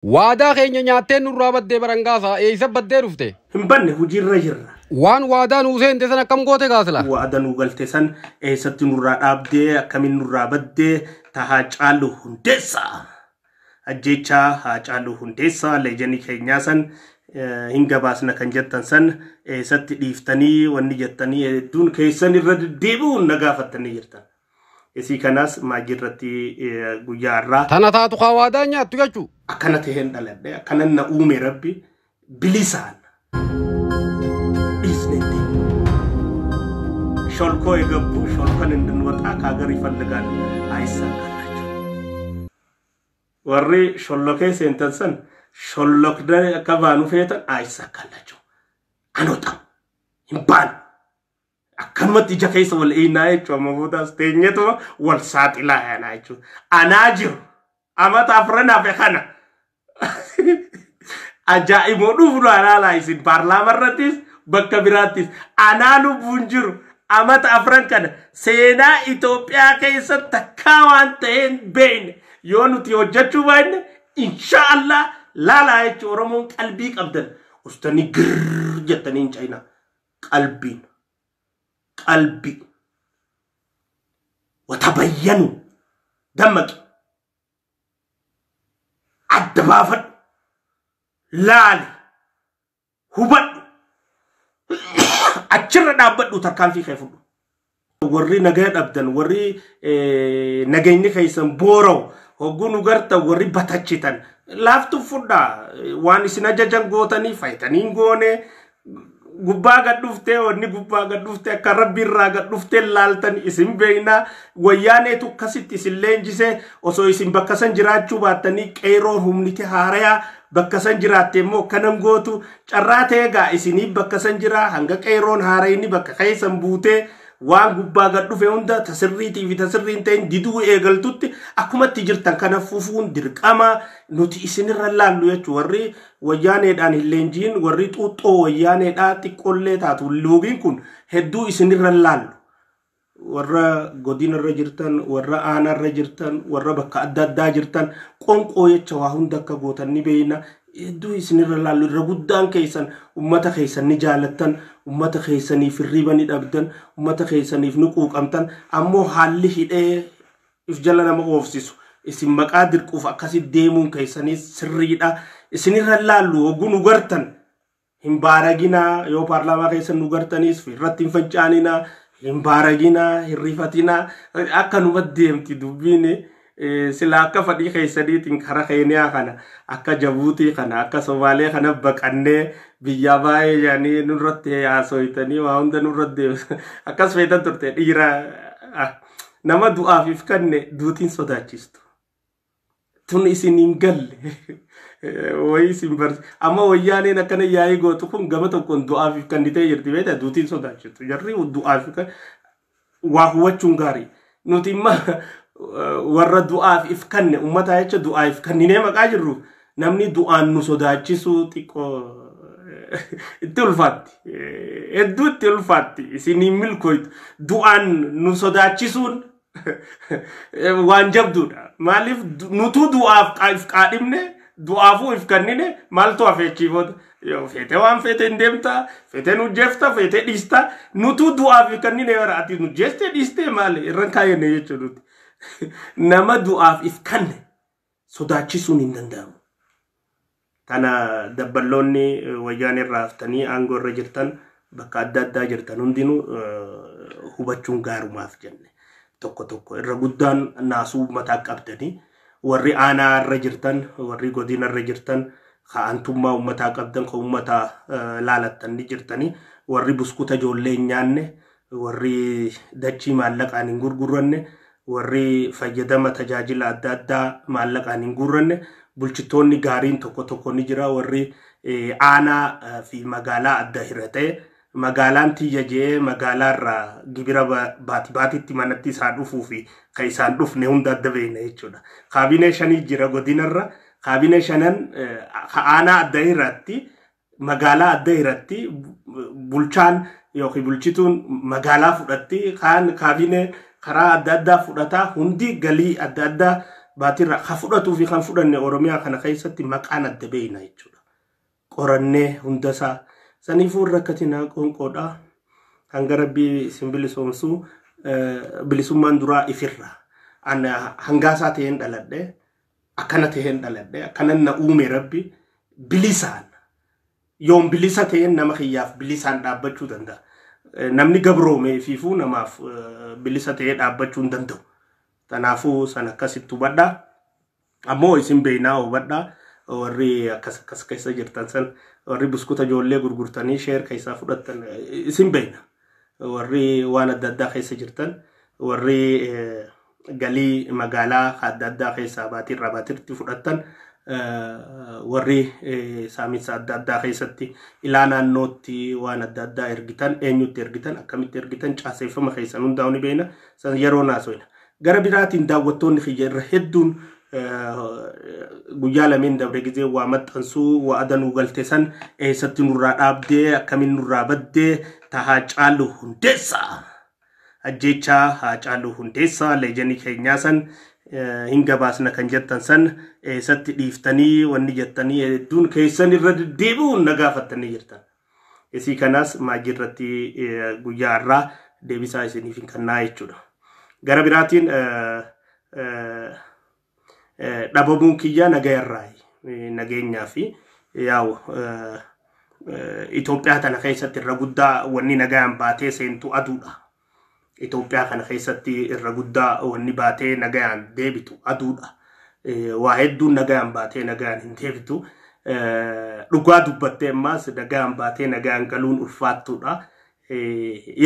وادا خينيا نياتين نرابط دي برنغاسا ايسا بدي رفته همبن هجير رجر وان وادا نوسين تسنا كم قوتي غاسلا وادا نوغل تسن ايسا نرابط دي كمين نرابط دي تهاجالو هندسا اجيچا هاجالو هندسا لجني كينياسن hinga baasna kan jettan san eessatti dhiiftanii wanni jettanii hedduun keessan irra deebi'uun nagaafattanii jirtan. Isii kanas maajirratti guyyaa irraa tana taatu qawaadaa nyaattu jechuu akkana ta'een dhaladhe akkana na uume rabbi bilisaan isnetti sholkoo eegabbu sholkan indinwata kaagari fallegaan አይሳካላችሁ warri shollokee seentan san shollokda kabaanu feetan አይሳካላችሁ anotam himbaan akkamatti ija keessa wal eenaa jechuudha amma boodaas teenyetu wal saaxilaa yaanaa jechuudha anaa jiru amata afranaaf kana ajaa'imoo dhufuudhaa ilaalaa isin paarlaamaa irrattis bakka biraattis anaa lubbuun jiru amata afran kana seenaa Itoophiyaa keessatti takkaa waan ta'een beekne yoo nuti hojjechuu baanne inshaallah laalaa jechuudha Oromoon qalbii qabdan ustani girr jettanii hin caayina qalbiin قلبي وتبينوا دمك الدبافة لالي هبط أتشرد أبدو تركان في خيفو وري نجاد أبدن وري نجيني خيسن بورو هجونو غرتا وري بتاچيتن لافتو فودا وان سينا جاجان غوتاني فايتاني غوني gubba gadufte onni gubba gadufte karabbi irra gadufte laltan isin beeyna wayyaane tu kasitti sillenjise oso isin bakka san jiraachuu baatanii qeeroo humniti haaraya bakka san jiraatte immoo kanan gootu carraatee gaa isinii bakka san jira hanga qeeroon haarayni bakka keessan buute waan gubba gadufe hunda tasirriitii fi tasirriin ta'in diduu eegaltutti akkumatti jirtan kana fufuun dirqama nuti isinirra laallu jechuu warri wayyaaneedhaan hilleenjiin warri xuuxxoo wayyaaneedhaa xiqqollee taatu loogiin kun hedduu isinirra laallu warra godinarra jirtan warra aanarra jirtan warra bakka adda addaa jirtan qonqoo jecha waa hunda akka gootan ni beeyna hedduu isinirra laallu irra guddaan keessan ummata keessan ni jaalattan ummata keessaniif hirriba ni dhabdan ummata keessaniif ni quuqamtan ammoo haalli hidhee if jala nama oofsisu isin maqaa dirquuf akkasi deemuun keessaniis sirriidha isinirra laallu hogguu nu gartan hin baaragina yoo paarlaamaa keessan nu gartaniis irratti hin fancaanina hin baaragina hin rifatina akka nu baddeemti dubbiin sila akka fadhii keessaniitiin kara Keeniyaa kana akka Jabuutii kana akka Somaalee kana baqannee biyya baay'ee yaanii nurratti haasoytanii waa hunda nurratti akkas feetan turte dhiira nama du'aafiif kanne duutiin sodaachistu tun isin hin galle wayi isin barsi amma wayyaaneen akkana yaa'ii gootu kun gama tokkoon du'aafiif kannitee jirti beektaa duutiin sodaachistu jarri du'aafiif waa hubachuun gaarii nuti imma warra du'aaf kanne ummata jecha du'aaf kanninee maqaa jirru namni du'aan nu sodaachisu xiqqoo itti ulfaatti hedduu itti ulfaatti isinii milkooytu du'aan nu sodaachisuun waan jabduudha maaliif nutu du'aaf qaadhimne du'aafuu if kannine maaltu afeechiifoota yoo feete waan feete hin deemta feete nu jeefta feete dhiista nutu du'aaf kannine yoo ati nu jeeste dhiiste maali irran kaayenne jechuudha nuti nama du'aaf if kanne sodaachisuun hin danda'amu. Kana dabballoonni wayyaanee raaftanii aangoo irra jirtan bakka adda addaa jirtan hundinuu hubachuun gaarumaaf jenne tokko tokko irra guddaan naasuu mataa qabdanii warri aanaa irra jirtan warri godina irra jirtan ka'antummaa ummataa qabdan ka ummataa laalattan ni jirtanii warri buskuta ijoollee hin nyaanne warri dachii maallaqaan hin gurguranne warri fayyadama tajaajila adda addaa maallaqaan hin gurguranne bulchitoonni gaariin tokko tokko ni jira warri aanaa fi magaalaa adda hirate magaalaan tiyya jee magaalaarraa gibira baatiitti manatti isaan dhufuu fi kan isaan dhufne hunda adda beekna jechuudha. Kaabinee shanii jira godinarra kaabinee shanan aanaa adda hiratti magaalaa adda hiratti bulchaan yookiin bulchituun magaalaa fudhatti kaan kaabinee karaa adda addaa fudhataa hundi galii adda addaa baatirra khafudatu fi kan fudanne oromiyaa kana keessatti maqaan adda beeyna jechuudha qorannee hundasaa saniifuu rakkatina qonqoodha hanga rabbii simbilisomsu bilisummaan duraa ifirra ana hangaasaa ta'een dhaladhe akkana ta'een dhaladhe akkanan na uume rabbi bilisaan yoom bilisa ta'een nama xiyyaaf bilisaan dhaabbachuu danda'a namni gabroome fiifuu namaaf bilisa ta'ee dhaabbachuu hin danda'u tanaafuu san akkasitti hubadha ammoo isin beeynaa hubadha warri akkas keessa jirtan san warri buskuta ijoollee gurgurtanii sheer keessaa fudhatan isin beeyna warri waan adda addaa keessa jirtan warri galii magaalaa adda addaa keessaa baatirraa baatirti fudhatan warri saamiinsa adda addaa keessatti ilaa naannootti waan adda addaa ergitan eenyutti ergitan akkamitti ergitan caaseeffama keessan hundaa'u ni beeyna san yeroo naasoina gara biraatiin daawwattoonni xiyya irra hedduun guyyaa lameen dabre gizee waa maxxansuu waa adanuu galte san eessatti nurraa dhaabdee akkamiin nurraa baddee tahaa caalu hundeessaa ajjechaa haa caalu hundeessaa leejanii keenyaa san hinga baasna kan jettan san eessatti dhiiftanii wanni jettanii hedduun keessan irra deebi'uun nagaafattanii jirtan isii kanaas maajirratti guyyaa irraa deebisaa isiniif hin kannaa jechuudha gara biraatiin dhabamuun kiyyaa nagayarraa nageenyaa fi yaa'u Itoophiyaa tana keessatti irra guddaa wanni nagayaan baatee seentu aduudha Itoophiyaa kana keessatti irra guddaa wanni baatee nagayaan deebitu aduudha waa hedduun nagayaan baatee nagayaan hin deebitu dhugaa dubbattee ammaas nagayaan baatee nagayaan galuun ulfaattuudha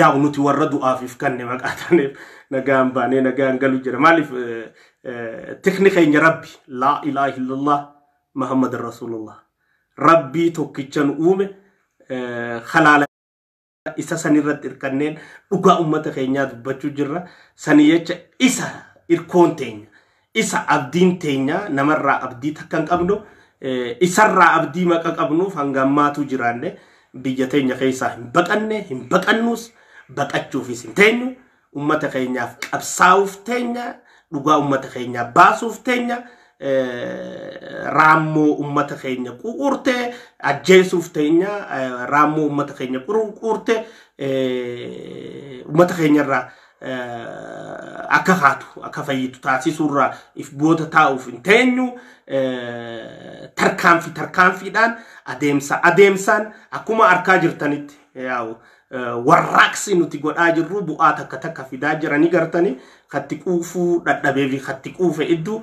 yaa'u nuti warra du'aafiif kanne maqaataneef nagayaan baanee nagayaan galu jira maaliif tekniikeenya rabbi laa ilaaha illallah muhammad rasulullah rabbii tokkichan uume khalaala isa sanirratti irkanneen dhugaa ummata keenyaa dubbachuu jirra sani jecha isa irkoon teenya isa abdiin teenya namarraa abdii takkan qabnu isarraa abdii maqa qabnuuf hangammaatu jiraanne biyya teenya keessaa hin baqannus baqachuufis hin teenyu ummata keenyaaf qabsaa'uuf teenya dhugaa ummata keenyaa baasuuf teenya raammoo ummata keenya ququrte ajjeesuuf teenya raammoo ummata keenya ququrte ummata keenyarraa akka haatu akka fayyitu taasisuurraa if booda taa'uuf hin teenyu tarkaanfiidhaan adeemsaan akkuma arkaa jirtanitti yaa'u warraaqsi nuti godhaa jirru bu'aa takka fidaa jiranii gartanii katti quufuu dadhabee fi katti quufe iddoo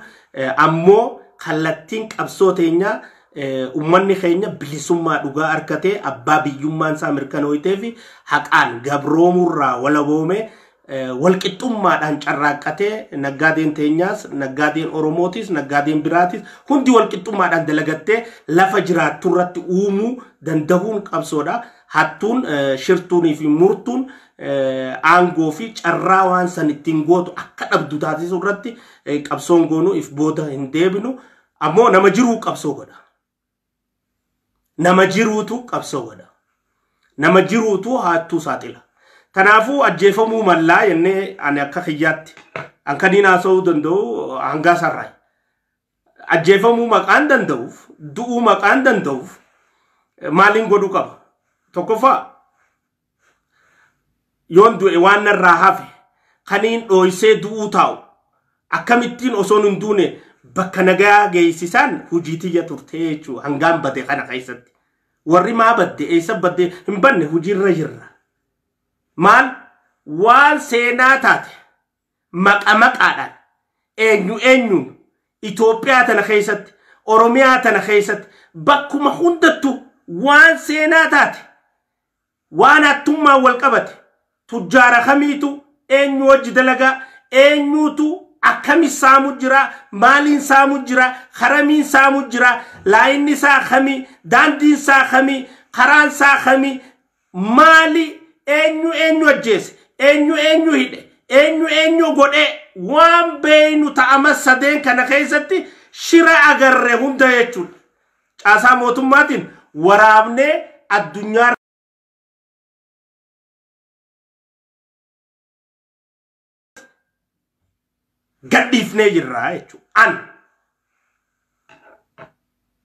ammoo kallattiin qabsoo teenyaa ummanni keenya bilisummaa dhugaa argatee abbaa biyyummaan isaa mirkanootee fi haqaan gabroomurraa walaboomee walqixxummaadhaan carraaqqatee naggaadeen teenyaas naggaadeen oromootis naggaadeen biraatis hundi walqixxummaadhaan dalagattee lafa jiraattu irratti uumuu danda'uun qabsoodha hattuun shirtuunii fi murtuun aangoo fi carraa waan san ittiin gootu akka dhabdu taasisuu irratti qabsoon goonuu if booda hin deebinu ammoo nama jiruu qabsoo godha nama jiruutu qabsoo godha nama jiruutu hattuu saaxila tanaafu ajjeefamuu mallaa jennee ani akka kiyyaatti anka diinaasa'uu danda'u hangaa sarraa ajjeefamuu maqaan danda'uuf du'uu maqaan danda'uuf maaliin godhuu qaba tokkoffaa yoon du'e waan narraa hafe kaniin dhooysee du'uu taa'u akkamittiin osoon hin duune bakka nagaa geessisaan hujii tiyya turtee jechuu hangaan bade kana keessatti warri maa badde eessa badde hin banne hujiirra jirra maal waan seenaa taate maqaadhaan eenyuun Itoophiyaa tana keessatti Oromiyaa tana keessatti bakkuma hundattu waan seenaa taate waan attummaa wal qabate tujjaara kamiitu eenyu wajji dalagaa eenyuutu akkami saamu jira maaliin saamu jira haramiin saamu jira laayinni isaa kami daandiin isaa kami karaan isaa kami maali eenyu ajjeese eenyu hidhe eenyu godhe waan beeynu ta'ama sadeen kana keessatti shira agarre hunda jechuudha caasaa mootummaatiin waraabnee addunyaa gadhiifnee jirra jechuudha.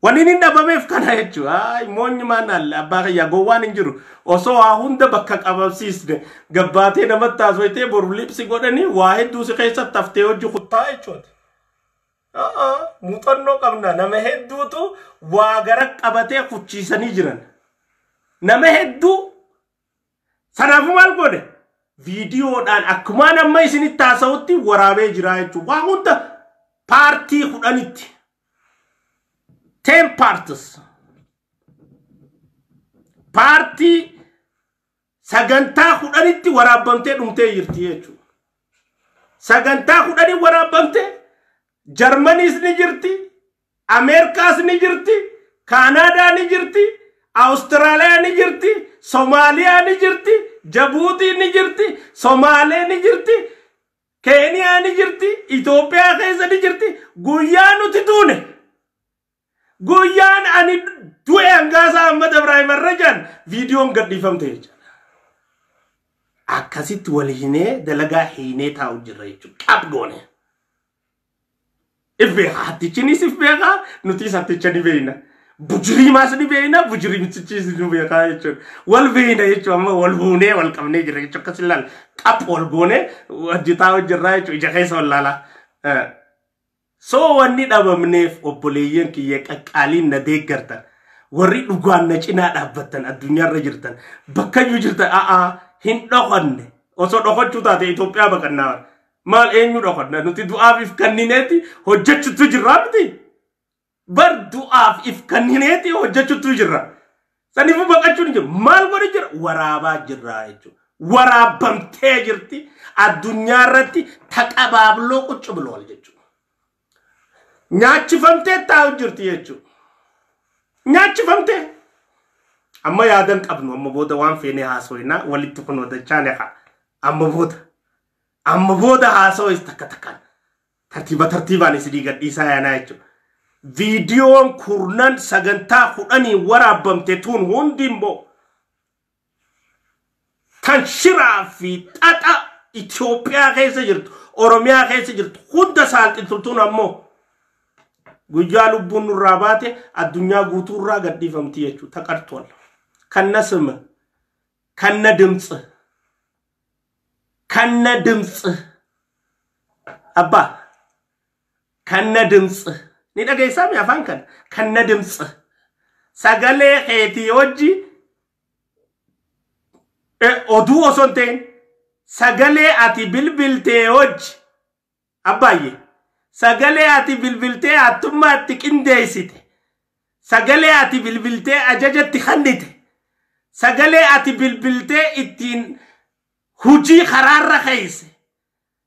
Wani ni dhabameef kana jechuudha. Ay moonyi maanal abbaa kiyya gowwaan hin jiru. Osoo haa hunda bakka qabamsiisne gabbaatee namatti taasifamtee boru lipsi godhanii waa hedduu si keessatti taftee hojii kuttaa jechuudha. Muuxannoo qabna nama hedduutu waa gara qabatee kuchiisanii jiran. Nama hedduu sanaafuu maal godhe? Viidiyoodhaan akkuma nama isinitti taasisutti waraabee jira jechuudha. Waa hunda paartii 10 10 parties. Party sagantaa 10 waraabamtee dhumtee jirti jechuudha. Sagantaa 10 waraabamtee Germany's ni jirti, America's ni jirti, Canada ni jirti, Australia ni jirti, Somalia ni jirti, Djibouti ni jirti, Somalia ni jirti, Kenya ni jirti, Ethiopia keessa ni jirti. Guyyaan nuti duune. Guyyaan ani du'e Angaasa Ahmad Ibrahim Arrajan viidiyoon gadhiifamte jechuudha. Akkasitti wal hinee dalagaa hinee taa'u jirra jechuudha. Qabgoone. Ifbeeqa hattichinis ifbeeqa nutis hattichani beeyna. Bujiriimaas ni beeyna bujiriimtichis ni beeqa jechuudha. Wal beeyna jechuudha amma wal buunee wal qabnee jirra jechuudha. Akkas ilaal qap wal goone wajji taa'u jirra jechuudha. Ija keessa wal laala. So wanni dhabamneef obboleeyyan kiyya qaqqaaliin na deeggartan warri dhugaan na cinaa dhaabbatan addunyaarra jirtan bakkayyuu jirtan hin dhoqanne osoo dhoqachuu taate Itoophiyaa baqannaa maal eenyu dhoqanna nuti du'aaf if kannineeti hojjechuutu jirra miti bar du'aaf if kannineeti hojjechuutu jirra saniifuu baqachuun jiru maal godhe jira waraabaa jirra jechuudha waraabamtee jirti addunyaarratti taqabaabloo quccu bilool jechuudha. Nyaachifamtee taa'u jirti jechuudha. Nyaachifamtee. Amma yaadan qabnu amma booda waan feene haasoyna walitti kun wadachaane haa. Amma booda haasoyis takka takkaan. Tartiibaan isinii gadhiisaa yaanaa jechuudha. Viidiyoon kurnan sagantaa 10 waraabamte tuun hundi immoo kan shiraa fi xaxa Itoophiyaa keessa jirtu, Oromiyaa keessa jirtu hunda saalxiltuun ammoo guyyaa lubbuun nurraa baate addunyaa guutuurraa gadhiifamti jechuudha taqartool kanna sima kanna dimtsi abba kanna dimtsi ni dhageessaa mi afaan kan kanna dimtsi sagalee keetii hojii oduu osoo ta'in sagalee ati bilbiltee hojii abbaayye Sagale ati bilbilte attumma ati qindeessite. Sagale ati bilbilte ajajatti kennite. Sagale ati bilbilte ittiin hujii karaarra keeyse.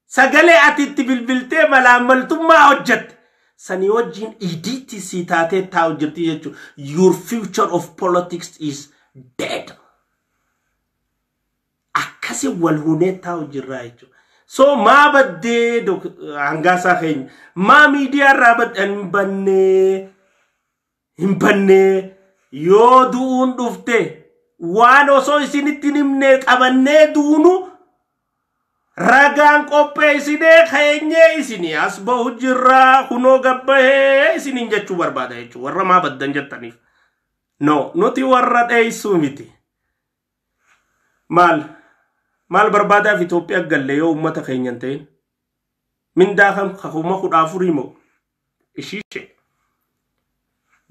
Sagale ati itti bilbilte malaamaltummaa hojjette. Sani wajjin idiitti si taatee taa'u jirti jechuudha. Your future of politics is dead. Akkasi wal hunee taa'u jirra jechuudha. So ma badde Angaasa keenya ma media rabat himbanne yoo duun dhufte waan osoo isinitti nimne qabanne duunu ragaan qophee isinee keenya isini asbahu jirra kunoo gabbahe isinin jechuu barbaada jechuudha warra ma baddan jettaniif no nuti warra dheessuu miti maal barbaada fi Itoophiyaa galle yoo ummata keenyan ta'in mindaa kan kakuma kudhaafurii moo ishiishe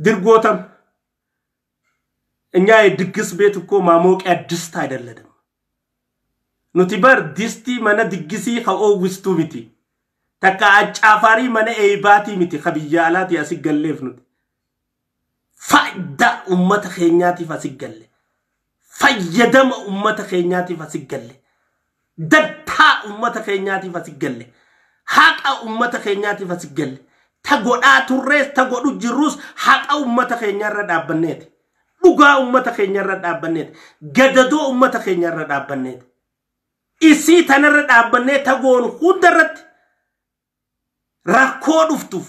dirgootam እኛ የድግስ ቤት እኮ ማሞቂያ ድስት አይደለም ኑቲ በር ድስቲ ማነ ድግሲ ከኦውስቱ ሚቲ ተካ አጫፋሪ ማነ ኤባቲ ሚቲ ከብያላት ያሲገለፍ ኑቲ ፋይዳ ኡመተ ኸኛቲ ፈሲገለ ፈየደም ኡመተ ኸኛቲ ፈሲገለ ደታ ኡመተ ኸኛቲ ፈሲገለ ሐቃ ኡመተ ኸኛቲ ፈሲገለ ተጎዳ ቱሬስ ተጎዱ ጅሩስ ሐቃ ኡመተ ኸኛ ረዳበነት dhuga ummata keenya irra dhaabbanneet gadadoo ummata keenya irra dhaabbanneet isii tanarra dhaabbanne tagoon hundarratti rakkoo dhuftuuf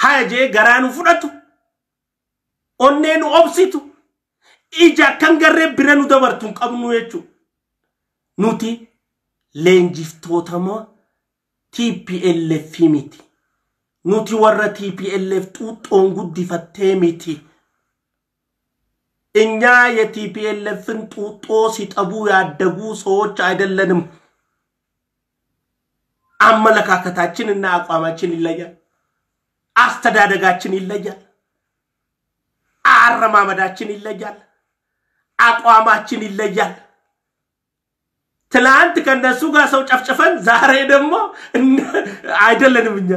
haajee garaanu fudhatu onneenu obsitu ija kan garree bira nu dabartuun qabnu jechuudha nuti leenjiftootama TPLF miti. Nuti warra TPLF xuuxoon guddifattee miti. እኛ የቲፒኤልኤፍን ጡጦ ሲጠቡ ያደጉ ሰዎች አይደለንም አመለካከታችንና አቋማችን ይለያል አስተዳደጋችን ይለያል አረማመዳችን ይለያል አቋማችን ይለያል ትላንት ከነሱ ጋር ሰው ጨፍጨፈን ዛሬ ደግሞ አይደለንም እኛ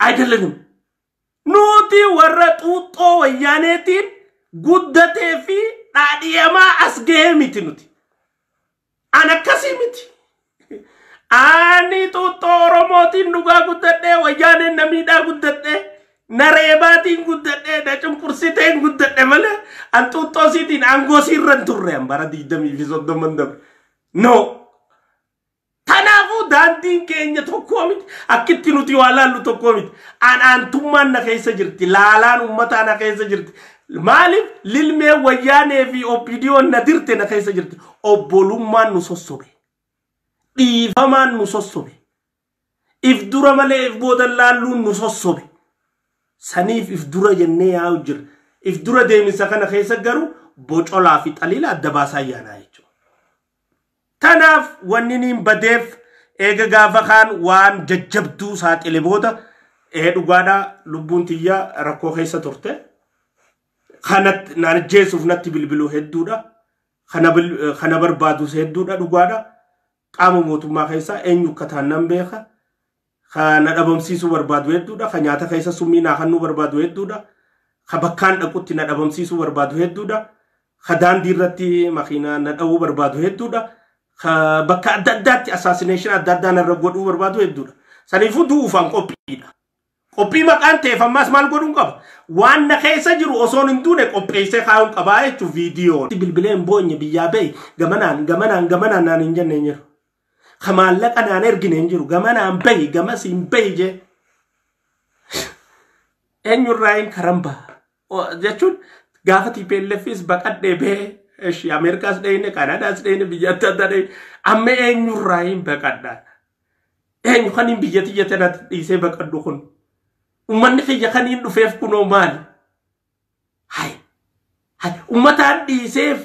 አይደለንም ኑቲ ወረጡጦ ወያኔቲን ጉደቴ ፊ ዳዲያማ አስገሚት ኑቲ አነከሲሚት አኒ ጡጦ ኦሮሞቲን ዱጋ ጉደቴ ወያኔ ነሚዳ ጉደቴ ነሬባቲን ጉደቴ ደጭንቁርሲቴን ጉደቴ መለ አንጡጦ ሲቲን አንጎሲረን ቱሬን ባራዲ ደሚ ፊሶ ደመንደብ ኖ daandin keenya tokkomit akkitti nuti walaallu tokkomit antummaan na keessa jirti laalaan ummataa na keessa jirti maalif lilmee wayyaanee fi oppidiyoon na dirte na keessa jirti obbolummaan nu sossobe dhiifamaan nu sossobe if dura malee if boodan laalluun nu sossobe saniif if dura jennee yaa'u jira if dura deemisa kana keessa garuu bocolaa fi xaliila adda baasaa yaanaa jechuudha tanaaf wanni niin badeef Ega gaafa kan waan jajjabduu saaxile booda dhugaadha lubbuun tiyya rakkoo keessa turte kanat naan jeesuuf natti bilbiluu hedduudha kana barbaadus hedduudha dhugaadha qaama mootummaa keessa eenyu kataannan beeka kana dhabamsiisuu barbaadu hedduudha ka nyaata keessa summii naa kannuu barbaadu hedduudha ka bakkaan dhaqutti na dhabamsiisuu barbaadu hedduudha ka daandii irratti makiinaa na dhawuu barbaadu hedduudha bakka addaatti assassination adda na godhuu barbaadu hedduudha saniifuu duufan qophii maqaan ta'eef ammas maal godhuun qaba waan na keessa jiru osoon hin duune qopheessee kaa'uun qabaa jechuun viidiyoo bilbileen boonye biyyaa bahi gamanaan naan hin jenne hin jiru kamaallaqa naan ergine hin jiru gamanaan bahi gamas hin bahi jee eenyurraa hin karamba jechuun gaafa TPLFis baqadhee bahee እሺ አሜሪካስ ደይነ ካናዳስ ደይነ ቢያታ ደይ አሜ ኤኙራይን በቀዳ ኤኙ ከኒን ቢየት የተናት ዲሴ በቀዱኹን ኡማን ከየ ከኒን ዱፌፍ ኩኖ ማል ሃይ ኡማታን ዲሴፍ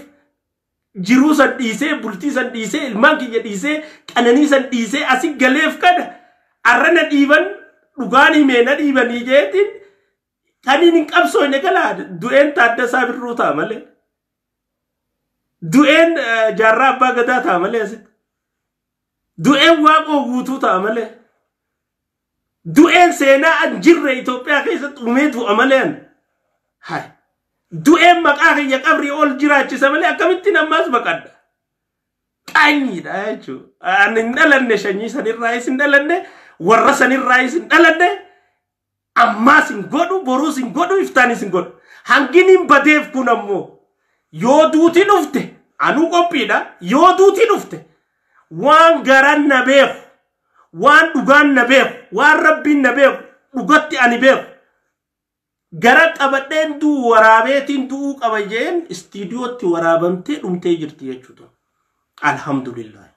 ጅሩሰን ዲሴ ቡልቲሰን ዲሴ ኢልማን ከየ ዲሴ ቀነኒሰን ዲሴ አሲ ገሌፍ ከደ አረነ ዲበን ዱጋኒ ሜነ ዲበን ይጄቲን ከኒን ቀብሶ ነገላ ዱኤን ታደሳ ብሩታ ማለ du'een jaarraa abbaa gadaa ta'a malee asitti du'een waaqoo guutuu ta'a malee du'een seenaa jirre Itoophiyaa keessatti uumeetu amaleen hay du'een maqaa kiyya qabrii ol jiraachisa malee akkamitti nammas baqadda qaanyiidha jechuudha ani hin dhalanne shanyii sanirraayis hin dhalanne warra sanirraayis hin dhalanne ammaas hin godhu boruus hin godhu iftaanis hin godhu hanginiin badeef kun ammoo yoo duuti dhufte anu qophiidha yoo duuti dhufte waan garan na beeku waan dhugaan na beeku waan rabbiin na beeku dhugatti ani beeku gara qabadheen duu waraabeetiin du'uu qaba jeen istiidiyootti waraabamtee dhumtee jirti jechuudha alhamdulillah